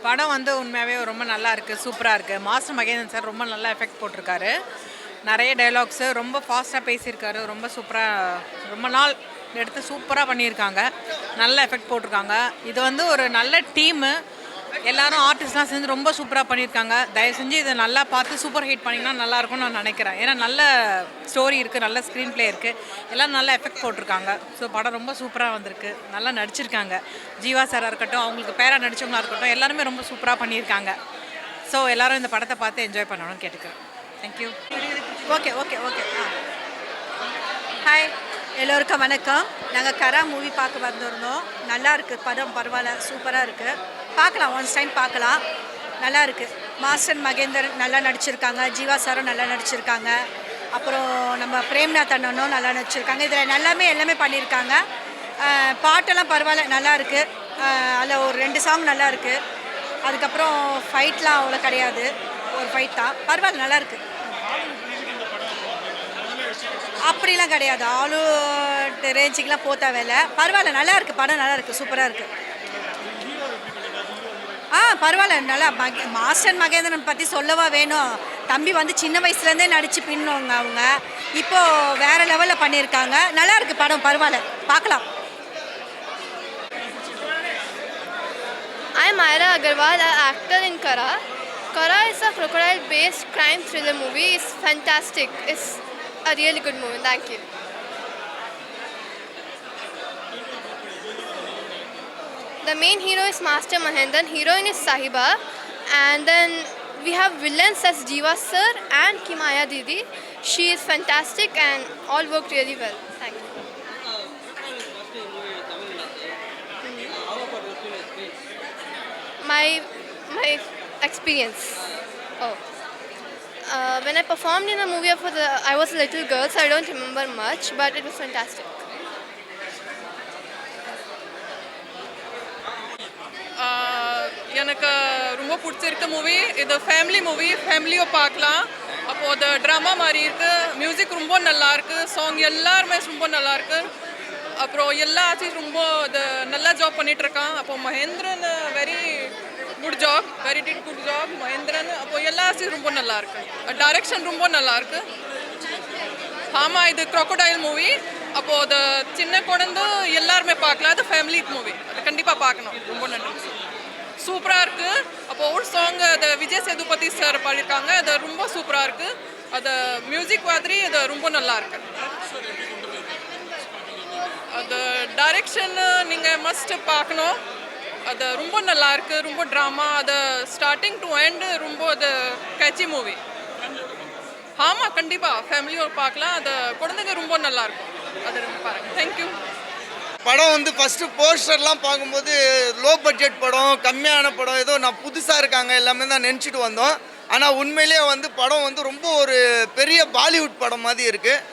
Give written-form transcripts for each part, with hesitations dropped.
படம் வந்து உண்மையாகவே ரொம்ப நல்லா இருக்குது, சூப்பராக இருக்குது. மாஸ்டர் மகேந்திரன் சார் ரொம்ப நல்லா எஃபெக்ட் போட்டிருக்காரு. நிறைய டைலாக்ஸு ரொம்ப ஃபாஸ்ட்டாக பேசியிருக்காரு. ரொம்ப சூப்பராக, ரொம்ப நாள் எடுத்து சூப்பராக பண்ணியிருக்காங்க. நல்ல எஃபெக்ட் போட்டிருக்காங்க. இது வந்து ஒரு நல்ல டீமு. எல்லாரும் ஆர்டிஸ்ட்லாம் சேர்ந்து ரொம்ப சூப்பராக பண்ணியிருக்காங்க. தயவு செஞ்சு இதை நல்லா பார்த்து சூப்பர் ஹிட் பண்ணிங்கன்னா நல்லாயிருக்கும்னு நான் நினைக்கிறேன். ஏன்னா நல்ல ஸ்டோரி இருக்குது, நல்ல ஸ்க்ரீன் ப்ளே இருக்குது, எல்லாம் நல்ல எஃபெக்ட் போட்டிருக்காங்க. ஸோ படம் ரொம்ப சூப்பராக வந்திருக்கு, நல்லா நடிச்சிருக்காங்க. ஜீவா சாராக இருக்கட்டும், அவங்களுக்கு பேராக நடித்தவங்களாக இருக்கட்டும், எல்லாருமே ரொம்ப சூப்பராக பண்ணியிருக்காங்க. ஸோ எல்லோரும் இந்த படத்தை பார்த்து என்ஜாய் பண்ணணும்னு கேட்டுக்கிறேன். Thank you. Okay okay okay. Hi, எல்லோருக்கும் வணக்கம். நாங்கள் கரா மூவி பார்க்க வந்திருந்தோம். நல்லா இருக்குது படம், பரவாயில்ல, சூப்பராக இருக்குது. பார்க்கலாம், ஒன்ஸ் டைம் பார்க்கலாம், நல்லா இருக்குது. மாஸ்டர் மகேந்தர் நல்லா நடிச்சிருக்காங்க, ஜீவா சாரும் நல்லா நடிச்சிருக்காங்க, அப்புறம் நம்ம பிரேம்நாத் அண்ணனும் நல்லா நடிச்சிருக்காங்க. இதில் எல்லாமே பண்ணியிருக்காங்க. பாட்டெல்லாம் பரவாயில்ல, நல்லா இருக்குது. அதில் ஒரு 2 சாங் நல்லா இருக்குது. அதுக்கப்புறம் ஃபைட்லாம் அவ்வளோ கிடையாது, ஒரு ஃபைட் தான், பரவாயில்ல, நல்லா இருக்குது. அப்படிலாம் கிடையாது, ஆளு ரேஞ்சுக்கெலாம் போத்தா வேலை, பரவாயில்ல, நல்லா இருக்குது. படம் நல்லா இருக்குது, சூப்பராக இருக்குது. பரவாயில்ல, நல்லா. மாஸ்டர் மகேந்திரன் பற்றி சொல்லவா வேணும். தம்பி வந்து சின்ன வயசுலேருந்தே நடித்து பின்னவங்க அவங்க. இப்போது வேறு லெவலில் பண்ணியிருக்காங்க. நல்லா இருக்குது படம், பரவாயில்ல, பார்க்கலாம். I'm Myra Agarwal, an actor in Kara. Kara is a crocodile-based crime thriller movie. It's fantastic. It's a really good movie. Thank you. The main hero is Master Mahendran, heroine is Sahiba, and then we have villains as Jiva sir and Kimaya Didi. She is fantastic and all worked really well. Thank you. My experience. Oh. When I performed in a movie I was a little girl, so I don't remember much, but it was fantastic. எனக்கு ரொம்ப பிடிச்சிருக்க movie இது. Family movie, ஃபேமிலியோ பார்க்கலாம். அப்போது அது drama மாதிரி இருக்குது. Music ரொம்ப நல்லாயிருக்கு, சாங் எல்லாருமே ரொம்ப நல்லாயிருக்கு. அப்புறம் எல்லா ஆர்டிஸ்ட் ரொம்ப அது நல்லா ஜாப் பண்ணிகிட்ருக்கான். அப்போது Mahendran very good job, Mahendran. அப்போது எல்லா ஆர்டிஸ்ட் ரொம்ப நல்லாயிருக்கு. டைரக்ஷன் ரொம்ப நல்லாயிருக்கு. ஆமாம், இது க்ரோக்கோடைல் மூவி. அப்போது அது சின்ன குழந்தை எல்லாருமே பார்க்கலாம். அது ஃபேமிலி மூவி, அது கண்டிப்பாக பார்க்கணும். ரொம்ப நன்றி, சூப்பராக இருக்குது. அப்போது ஒரு சாங் அது விஜய் சேதுபதி சார் பாடியிருக்காங்க, அது ரொம்ப சூப்பராக இருக்குது. அது மியூசிக் மாதிரி அது ரொம்ப நல்லாயிருக்கு. அது டைரெக்ஷன் நீங்கள் மஸ்ட் பார்க்கணும். அது ரொம்ப நல்லாயிருக்கு, ரொம்ப ட்ராமா. அது ஸ்டார்டிங் டு எண்ட் ரொம்ப அது கேட்சி மூவி. ஆமாம், கண்டிப்பாக ஃபேமிலியோடு பார்க்கலாம். அது குழந்தைங்க ரொம்ப நல்லாயிருக்கும். அது பாருங்கள். தேங்க்யூ. படம் வந்து ஃபஸ்ட்டு போஸ்டர்லாம் பார்க்கும்போது லோ பட்ஜெட் படம், கம்மியான படம், ஏதோ நான் புதுசாக இருக்காங்க எல்லாமே தான் நினச்சிட்டு வந்தோம். ஆனால் உண்மையிலேயே வந்து படம் வந்து ரொம்ப ஒரு பெரிய பாலிவுட் படம் மாதிரி இருக்குது.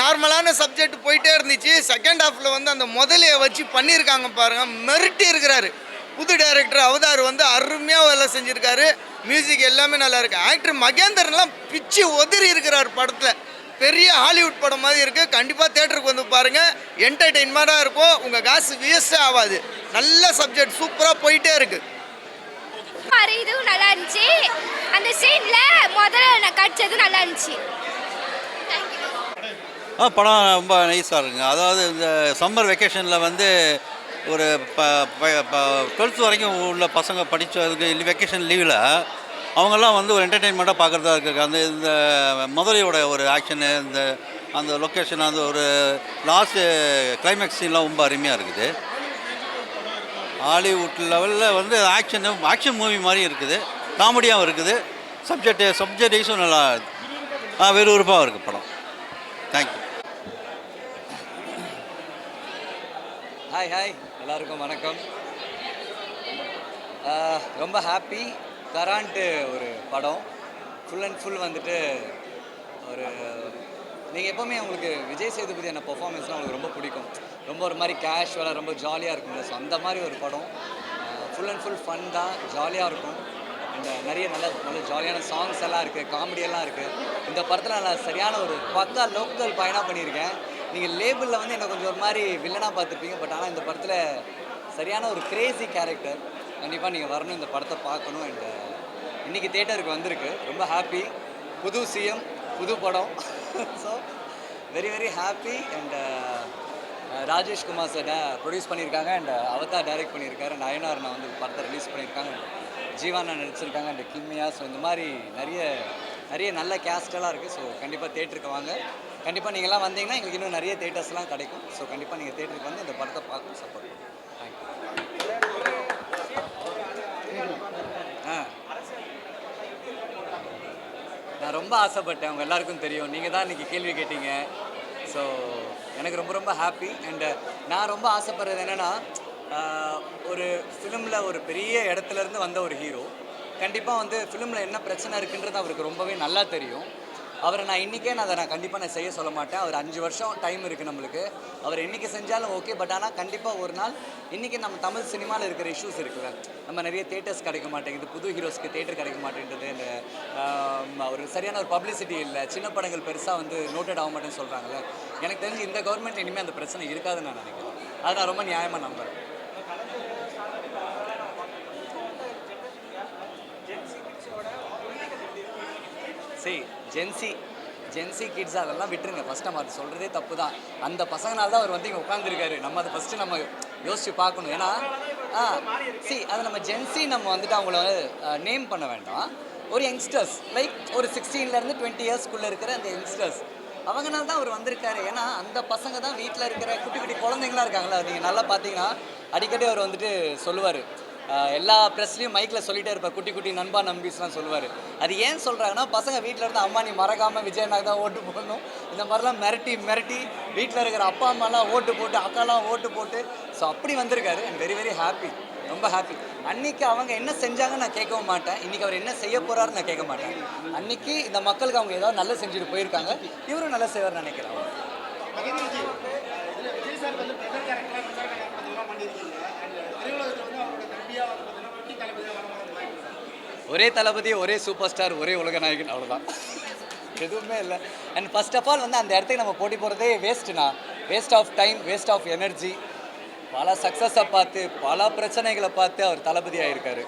நார்மலான சப்ஜெக்ட் போயிட்டே இருந்துச்சு. செகண்ட் ஹாஃபில் வந்து அந்த முதலையை வச்சு பண்ணியிருக்காங்க பாருங்கள், மெரிட்டி இருக்கிறாரு. புது டைரக்டர் அவதார் வந்து அருமையாக வேலை செஞ்சுருக்காரு. மியூசிக் எல்லாமே நல்லா இருக்குது. ஆக்டர் மகேந்திரன்லாம் பிச்சு உதறி இருக்கிறார் படத்தில். பெரிய ஹாலிவுட் படம் மாதிரி இருக்குது. கண்டிப்பாக தேட்டருக்கு வந்து பாருங்கள், என்டர்டெயின்மெண்ட்டாக இருக்கும். உங்கள் காசு வேஸ்ட்டே ஆகாது. நல்ல சப்ஜெக்ட், சூப்பராக போயிட்டே இருக்குது. இதுவும் நல்லா இருந்துச்சு. அந்த சீனில் முதல்ல கடிச்சது நல்லா இருந்துச்சு. படம் ரொம்ப நைஸாக இருக்குங்க. அதாவது இந்த சம்மர் வெக்கேஷனில் வந்து ஒரு 12th வரைக்கும் உள்ள பசங்க படித்ததுக்கு வெக்கேஷன் லீவில் அவங்கெல்லாம் வந்து ஒரு என்டர்டெயின்மெண்ட்டாக பார்க்குறதா இருக்குது. இந்த முதலையோட ஒரு ஆக்ஷனு, அந்த லொக்கேஷன், அந்த ஒரு லாஸ்ட்டு கிளைமேக்ஸ் சீன்லாம் ரொம்ப அருமையாக இருக்குது. ஹாலிவுட் லெவலில் வந்து ஆக்ஷன் மூவி மாதிரி இருக்குது, காமெடியாகவும் இருக்குது. சப்ஜெக்ட் வைஸும் நல்லா விறுவிறுப்பாக இருக்குது படம். தேங்க்யூ. ஹாய், எல்லாருக்கும் வணக்கம். ரொம்ப ஹாப்பி. கரான்ட்டு ஒரு படம் ஃபுல் அண்ட் ஃபுல் வந்துட்டு ஒரு நீங்கள் எப்போவுமே உங்களுக்கு விஜய் சேதுபதி என்ன பெர்ஃபார்மன்ஸ்னால் உங்களுக்கு ரொம்ப பிடிக்கும். ரொம்ப ஒரு மாதிரி கேஷுவலாக ரொம்ப ஜாலியாக இருக்கும்ல. ஸோ அந்த மாதிரி ஒரு படம். ஃபுல் அண்ட் ஃபுல் ஃபன் தான், ஜாலியாக இருக்கும். இந்த நிறைய நல்ல ஜாலியான சாங்ஸ் எல்லாம் இருக்குது, காமெடியெல்லாம் இருக்குது. இந்த படத்தில் நான் சரியான ஒரு பக்கா லோக்கல் பயணம் பண்ணியிருக்கேன். நீங்கள் லேபிளில் வந்து என்னை கொஞ்சம் ஒரு மாதிரி வில்லனாக பார்த்துருப்பீங்க. பட் ஆனால் இந்த படத்தில் சரியான ஒரு கிரேசி கேரக்டர். கண்டிப்பாக நீங்கள் வரணும், இந்த படத்தை பார்க்கணும். அண்ட் இன்றைக்கி தேட்டருக்கு வந்திருக்கு, ரொம்ப ஹாப்பி. புது சிஎம், புது படம். So very very happy. And Rajesh Kumar sir produce பண்ணியிருக்காங்க, அண்ட் அவதார் டைரக்ட் பண்ணியிருக்காரு, அண்ட் அயனார் நான் வந்து படத்தை ரிலீஸ் பண்ணியிருக்காங்க, ஜீவானா நடிச்சிருக்காங்க, அண்ட் கிம்மியா. ஸோ இந்த மாதிரி நிறைய நல்ல கேஸ்டெல்லாம் இருக்குது. ஸோ கண்டிப்பாக தேட்டருக்கு வாங்க. கண்டிப்பாக நீங்கள்லாம் வந்தீங்கன்னா எங்களுக்கு இன்னும் நிறைய தேட்டர்ஸ்லாம் கிடைக்கும். ஸோ கண்டிப்பாக நீங்கள் தேட்டருக்கு வந்து இந்த படத்தை பார்க்க சப்போர்ட் பண்ணுங்கள். நான் ரொம்ப ஆசைப்பட்டேன், அவங்க எல்லாருக்கும் தெரியும். நீங்கள் தான் இன்றைக்கி கேள்வி கேட்டீங்க. ஸோ எனக்கு ரொம்ப ரொம்ப ஹாப்பி. அண்டு நான் ரொம்ப ஆசைப்படுறது என்னென்னா, ஒரு ஃபிலிமில் ஒரு பெரிய இடத்துலேருந்து வந்த ஒரு ஹீரோ கண்டிப்பாக வந்து ஃபிலிமில் என்ன பிரச்சனை இருக்குன்றது அவருக்கு ரொம்பவே நல்லா தெரியும். அவரை நான் இன்றைக்கே நான் கண்டிப்பாக செய்ய சொல்ல மாட்டேன். அவர் 5 வருஷம் டைம் இருக்குது நம்மளுக்கு. அவர் என்றைக்கு செஞ்சாலும் ஓகே. பட் ஆனால் கண்டிப்பாக ஒரு நாள் இன்றைக்கி நம்ம தமிழ் சினிமாவில் இருக்கிற இஷ்யூஸ் இருக்குல்ல, நம்ம நிறைய தேட்டர்ஸ் கிடைக்க மாட்டேங்குது, புது ஹீரோஸ்க்கு தேட்டர் கிடைக்க மாட்டேன்றது, இந்த ஒரு சரியான ஒரு பப்ளிசிட்டி இல்லை, சின்ன படங்கள் பெருசாக வந்து நோட்டட் ஆக மாட்டேன்னு சொல்கிறாங்கல்ல. எனக்கு தெரிஞ்சு இந்த கவர்மெண்ட் இனிமேல் அந்த பிரச்சனை இருக்காதுன்னு நான் நினைக்கிறேன். அதை நான் ரொம்ப நியாயமாக நம்புகிறேன். சரி, ஜென்சி கிட்ஸ் அதெல்லாம் விட்டுருங்க. ஃபஸ்ட் நம்ம அது சொல்கிறதே தப்பு தான். அந்த பசங்களால தான் அவர் வந்து இங்கே உட்காந்துருக்காரு. நம்ம அதை ஃபஸ்ட்டு நம்ம யோசித்து பார்க்கணும். ஏன்னா அதை நம்ம ஜென்சி நம்ம வந்துட்டு அவங்கள நேம் பண்ண வேண்டாம். ஒரு யங்ஸ்டர்ஸ் லைக் ஒரு 16 to 20 இயர்ஸ்க்குள்ளே இருக்கிற அந்த யங்ஸ்டர்ஸ் அவங்கனால தான் அவர் வந்திருக்காரு. ஏன்னா அந்த பசங்க தான் வீட்டில் இருக்கிற குட்டி குட்டி குழந்தைங்களாம் இருக்காங்களா. நீங்கள் நல்லா பார்த்தீங்கன்னா அடிக்கடி அவர் வந்துட்டு சொல்லுவார், எல்லா ப்ரெஸ்லையும் மைக்கில் சொல்லிகிட்டே இருப்பார், குட்டி குட்டி நண்பா நம்பிஸ்லாம் சொல்லுவார். அது ஏன் சொல்கிறாங்கன்னா, பசங்க வீட்டில் இருந்து அம்மா நீ மறக்காமல் விஜயனாக தான் ஓட்டு போடணும், இந்த மாதிரிலாம் மிரட்டி வீட்டில் இருக்கிற அப்பா அம்மாலாம் ஓட்டு போட்டு, அக்காலாம் ஓட்டு போட்டு, ஸோ அப்படி வந்திருக்காரு. அண்ட் வெரி வெரி ஹாப்பி, ரொம்ப ஹாப்பி. அன்றைக்கி அவங்க என்ன செஞ்சாங்கன்னு நான் கேட்கவும் மாட்டேன், இன்றைக்கி அவர் என்ன செய்ய போகிறாருன்னு நான் கேட்க மாட்டேன். அன்றைக்கி இந்த மக்களுக்கு அவங்க ஏதாவது நல்லது செஞ்சுட்டு போயிருக்காங்க, இவரும் நல்லா செய்வார்னு நினைக்கிறேன். ஒரே தளபதி, ஒரே சூப்பர் ஸ்டார், ஒரே உலக நாயகன், அவ்வளோதான், எதுவுமே இல்லை. அண்ட் ஃபர்ஸ்ட் ஆஃப் ஆல் வந்து அந்த இடத்துக்கு நம்ம போட்டி போகிறதே வேஸ்ட்டுண்ணா. Waste of time, waste of energy. பல சக்ஸஸை பார்த்து, பல பிரச்சனைகளை பார்த்து அவர் தளபதி ஆகியிருக்காரு.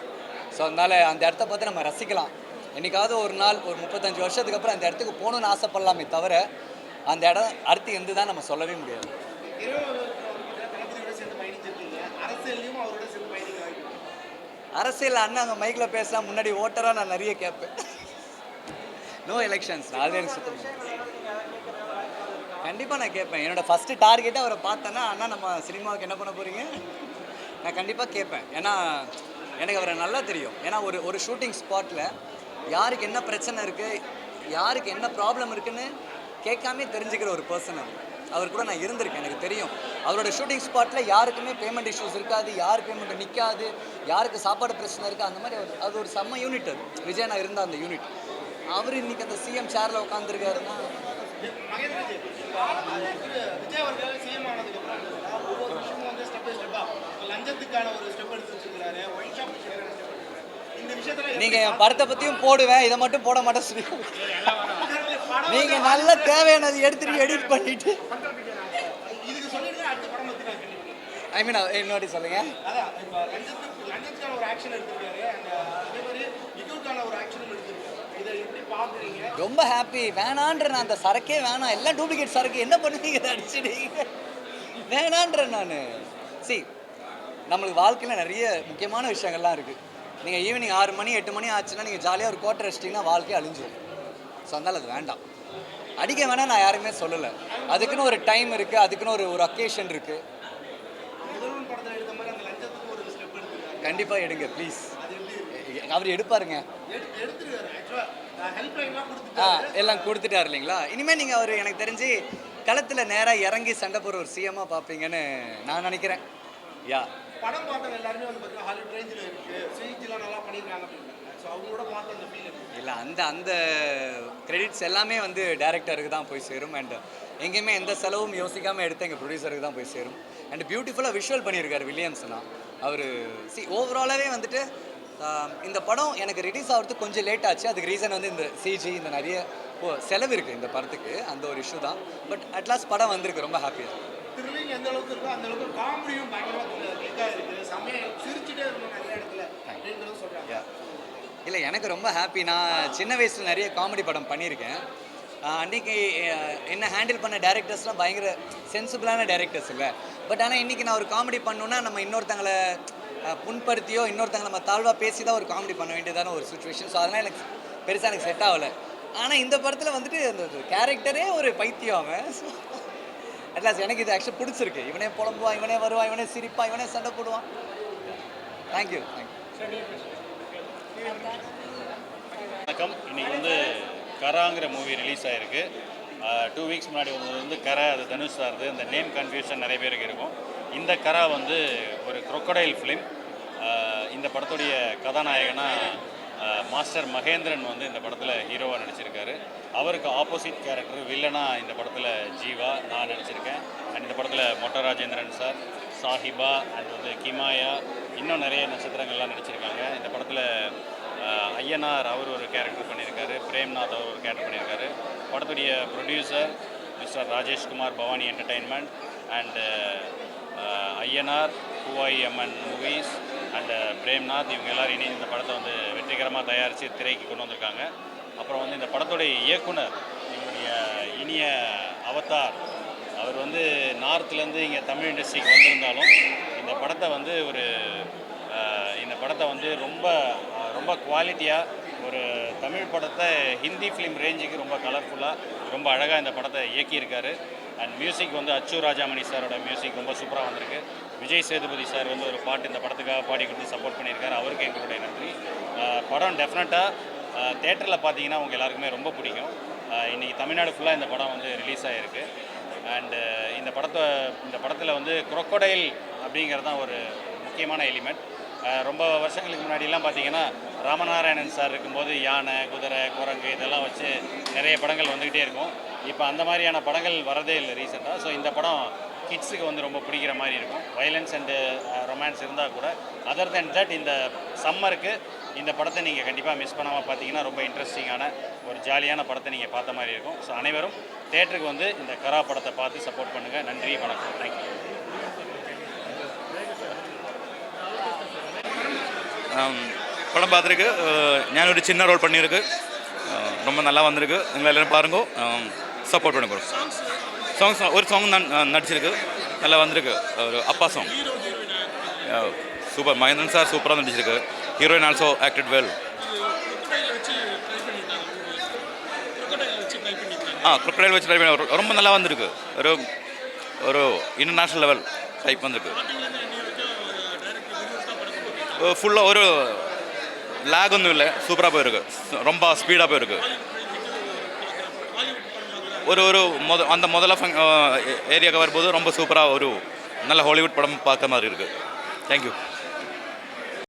ஸோ அதனால் அந்த இடத்த பார்த்து நம்ம ரசிக்கலாம். என்றைக்காவது ஒரு நாள், ஒரு 35 வருஷத்துக்கு அப்புறம் அந்த இடத்துக்கு போகணுன்னு ஆசைப்படலாமே தவிர அந்த இடம் அடுத்து எந்த தான் நம்ம சொல்லவே முடியாது. அரசியல் அண்ணன் அங்கே மைக்கில் பேசலாம், முன்னாடி ஓட்டராக நான் நிறைய கேட்பேன். நோ எலெக்ஷன்ஸ், அது எனக்கு சுத்தம் கண்டிப்பாக நான் கேட்பேன். என்னோடய ஃபஸ்ட்டு டார்கெட்டை அவரை பார்த்தேன்னா, அண்ணா நம்ம சினிமாவுக்கு என்ன பண்ண போகிறீங்க, நான் கண்டிப்பாக கேட்பேன். ஏன்னா எனக்கு அவரை நல்லா தெரியும். ஏன்னா ஒரு ஷூட்டிங் ஸ்பாட்டில் யாருக்கு என்ன பிரச்சனை இருக்குது, யாருக்கு என்ன ப்ராப்ளம் இருக்குதுன்னு கேட்காமே தெரிஞ்சுக்கிற ஒரு பர்சன் அவர் கூட நான் இருந்திருக்கேன். எனக்கு தெரியும் அவரோட ஷூட்டிங் ஸ்பாட்டில் யாருக்குமே பேமெண்ட் இஷ்யூஸ் இருக்காது, யார் பேமெண்ட் நிற்காது, யாருக்கு சாப்பாடு பிரச்சனை இருக்குது, அந்த மாதிரி அது ஒரு செம்ம யூனிட். அது விஜய் நான் இருந்த அந்த யூனிட். அவர் இன்றைக்கி அந்த சிஎம் சேரில் உட்காந்துருக்காருன்னா நீங்கள் என் படத்தை பற்றியும் போடுவேன், இதை மட்டும் போட மாட்டேன் சொல்லி நீங்கள் நல்ல தேவையானது எடுத்துட்டு எடிட் பண்ணிட்டு ஐ மீன் இன்னொரு சொல்லுங்க. ரொம்ப ஹாப்பி. வேணான்ற நான் அந்த சரக்கே வேணாம், எல்லாம் டூப்ளிகேட் சரக்கு, என்ன பண்ணுவீங்க அடிச்சுடுங்க, வேணான்ற நான். நம்மளுக்கு வாழ்க்கையில் நிறைய முக்கியமான விஷயங்கள்லாம் இருக்குது. நீங்கள் ஈவினிங் 6 மணி 8 மணி ஆச்சுன்னா நீங்கள் ஜாலியாக ஒரு குவார்ட்டர் அடிச்சிட்டிங்கன்னா வாழ்க்கையை அழிஞ்சிடும். ஸோ அதனால் அது வேண்டாம். அடிக்க வேணாம் நான் யாருமே சொல்லலை. அதுக்குன்னு ஒரு டைம் இருக்குது, அதுக்குன்னு ஒரு அக்கேஷன் இருக்குது. கண்டிப்பாக எடுங்க ப்ளீஸ். அவர் எடுப்பாருங்க, எல்லாம் கொடுத்துட்டார் இல்லைங்களா. இனிமேல் நீங்கள் அவர் எனக்கு தெரிஞ்சு களத்தில் நேராக இறங்கி சண்டை போகிற ஒரு சிஎம்மாக பார்ப்பீங்கன்னு நான் நினைக்கிறேன். யா படம் பார்த்தவங்க எல்லாருமே வந்து பார்த்தீங்கன்னா ஹாலிவுட் ரேஞ்சில் இருக்குது, சிஜிலாம் நல்லா பண்ணியிருக்காங்க அப்படின்னு. ஸோ அவங்களோட பார்த்து அந்த ஃபீல் இல்லை, அந்த கிரெடிட்ஸ் எல்லாமே வந்து டேரக்டருக்கு தான் போய் சேரும். அண்ட் எங்கேயுமே எந்த செலவும் யோசிக்காமல் எடுத்து எங்கள் ப்ரொடியூசருக்கு தான் போய் சேரும். அண்ட் பியூட்டிஃபுல்லாக விஷுவல் பண்ணியிருக்காரு வில்லியம்ஸ்னா. அவர் ஓவராலாகவே வந்துட்டு இந்த படம் எனக்கு ரிலீஸ் ஆகிறதுக்கு கொஞ்சம் லேட் ஆச்சு. அதுக்கு ரீசன் வந்து இந்த சிஜி, இந்த நிறைய செலவு இருக்குது இந்த படத்துக்கு, அந்த ஒரு இஷ்யூ தான். பட் அட்லாஸ்ட் படம் வந்திருக்கு, ரொம்ப ஹாப்பியாக. த்ரில்லிங் எந்த அளவுக்கு இருக்கோ அந்த அளவுக்கு காமெடியும் பயங்கரமாக யூனிக்காக இருக்குது, செம்மையாக சிரிச்சுட்டே இருக்கணும் நிறைய இடத்துல அப்படின்றது சொல்கிறாங்க. இல்லை, எனக்கு ரொம்ப ஹாப்பி. நான் சின்ன வயசில் நிறைய காமெடி படம் பண்ணியிருக்கேன். அன்றைக்கி என்ன ஹேண்டில் பண்ண டேரக்டர்ஸ்லாம் பயங்கர சென்சிபிளான டேரக்டர்ஸ் இல்லை. பட் ஆனால் இன்றைக்கி நான் ஒரு காமெடி பண்ணணுன்னா நம்ம இன்னொருத்தங்களை புண்படுத்தியோ இன்னொருத்தங்களை நம்ம தாழ்வாக பேசி தான் ஒரு காமெடி பண்ண வேண்டியதான ஒரு சுச்சுவேஷன். ஸோ அதனால் எனக்கு பெருசாக எனக்கு செட் ஆகலை. ஆனால் இந்த படத்தில் வந்துட்டு அந்த கேரக்டரே ஒரு பைத்தியம் அவன். அட்லாஸ்ட் எனக்கு இது ஆக்சுவலி பிடிச்சிருக்கு. இவனே புலம்புவான், இவனே வருவான், இவனே சிரிப்பான், இவனே சண்டை போடுவான். தேங்க்யூ. வணக்கம். இன்றைக்கி வந்து கராங்கிற மூவி ரிலீஸ் ஆகிருக்கு. 2 வீக்ஸ் முன்னாடி வந்து கரா, அது தனுஷ் சார்து. இந்த நேம் கன்ஃபியூஷன் நிறைய பேருக்கு இருக்கும். இந்த கரா வந்து ஒரு crocodile ஃபிலிம். இந்த படத்துடைய கதாநாயகனாக மாஸ்டர் மகேந்திரன் வந்து இந்த படத்தில் ஹீரோவாக நடிச்சிருக்காரு. அவருக்கு ஆப்போசிட் கேரக்டர் வில்லனாக இந்த படத்தில் ஜீவா நான் நடிச்சிருக்கேன். அண்ட் இந்த படத்தில் மொட்ட ராஜேந்திரன் சார், சாஹிபா அண்ட் வந்து கிமாயா, இன்னும் நிறைய நட்சத்திரங்கள்லாம் நடிச்சிருக்காங்க. இந்த படத்தில் ஐயனார் அவர் ஒரு கேரக்டர் பண்ணியிருக்காரு, பிரேம்நாத் அவர் ஒரு கேரக்டர் பண்ணியிருக்காரு. படத்துடைய producer mister Rajeshkumar, Bhavani entertainment and Ayyanar, Poovayiamman movies and Premnath, இவங்க எல்லோரும் இனி இந்த படத்தை வந்து வெற்றிகரமாக தயாரித்து திரைக்கு கொண்டு வந்திருக்காங்க. அப்புறம் வந்து இந்த படத்துடைய இயக்குனர் என்னுடைய இனிய அவதார், அவர் வந்து நார்த்லேருந்து இங்கே தமிழ் இண்டஸ்ட்ரிக்கு வந்திருந்தாலும் இந்த படத்தை வந்து ரொம்ப குவாலிட்டியாக ஒரு தமிழ் படத்தை ஹிந்தி ஃபிலிம் ரேஞ்சுக்கு ரொம்ப கலர்ஃபுல்லாக ரொம்ப அழகாக இந்த படத்தை இயக்கியிருக்காரு. அண்ட் மியூசிக் வந்து அச்சு ராஜாமணி சாரோட மியூசிக் ரொம்ப சூப்பராக வந்திருக்கு. விஜய் சேதுபதி சார் வந்து ஒரு பாட்டு இந்த படத்துக்காக பாடி கொடுத்து சப்போர்ட் பண்ணியிருக்காரு. அவருக்கு எங்களுடைய நன்றி. படம் டெஃபினட்டாக தேட்டரில் பார்த்தீங்கன்னா உங்கள் எல்லாருக்குமே ரொம்ப பிடிக்கும். இன்றைக்கி தமிழ்நாடு ஃபுல்லாக இந்த படம் வந்து ரிலீஸ் ஆகிருக்கு. அண்டு இந்த படத்தில் வந்து crocodile அப்படிங்கிறது தான் ஒரு முக்கியமான எலிமெண்ட். ரொம்ப வருஷங்களுக்கு முன்னாடிலாம் பார்த்தீங்கன்னா ராமநாராயணன் சார் இருக்கும்போது யானை, குதிரை, குரங்கு இதெல்லாம் வச்சு நிறைய படங்கள் வந்துக்கிட்டே இருக்கும். இப்போ அந்த மாதிரியான படங்கள் வரதே இல்லை ரீசெண்டாக. ஸோ இந்த படம் கிட்ஸுக்கு வந்து ரொம்ப பிடிக்கிற மாதிரி இருக்கும். வயலன்ஸ் அண்டு ரொமான்ஸ் இருந்தால் கூட அதர் தென் தட் இந்த சம்மருக்கு இந்த படத்தை நீங்கள் கண்டிப்பாக மிஸ் பண்ணாமல் பார்த்தீங்கன்னா ரொம்ப இன்ட்ரெஸ்டிங்கான ஒரு ஜாலியான படத்தை நீங்கள் பார்த்த மாதிரி இருக்கும். ஸோ அனைவரும் தேட்டருக்கு வந்து இந்த கரா படத்தை பார்த்து சப்போர்ட் பண்ணுங்கள். நன்றி, வணக்கம், தேங்க்யூ. படம் பார்த்துருக்கு. ஞான் ஒரு சின்ன ரோல் பண்ணியிருக்கு. ரொம்ப நல்லா வந்திருக்கு. நீங்கள் எல்லோரும் பாருங்க, சப்போர்ட் பண்ணுங்க. சாங்ஸ் ஒரு சாங் தான் நடிச்சிருக்கு, நல்லா வந்திருக்கு. ஒரு அப்பா சாங் சூப்பர். மகேந்திரன் சார் சூப்பராக நடிச்சிருக்கு. Heroine also acted well. crocodile வச்சு ட்ரை பண்ணி ரொம்ப நல்லா வந்திருக்கு. ஒரு இன்டர்நேஷ்னல் லெவல் டைப் வந்திருக்கு. ஃபுல்லாக ஒரு லேக் ஒன்றும் இல்லை, சூப்பராக போயிருக்கு. ரொம்ப ஸ்பீடாக போயிருக்கு. அந்த முதல்ல ஏரியாவுக்கு வரும்போது ரொம்ப சூப்பராக ஒரு நல்ல ஹாலிவுட் படம் பார்க்க மாதிரி இருக்குது. தேங்க்யூ.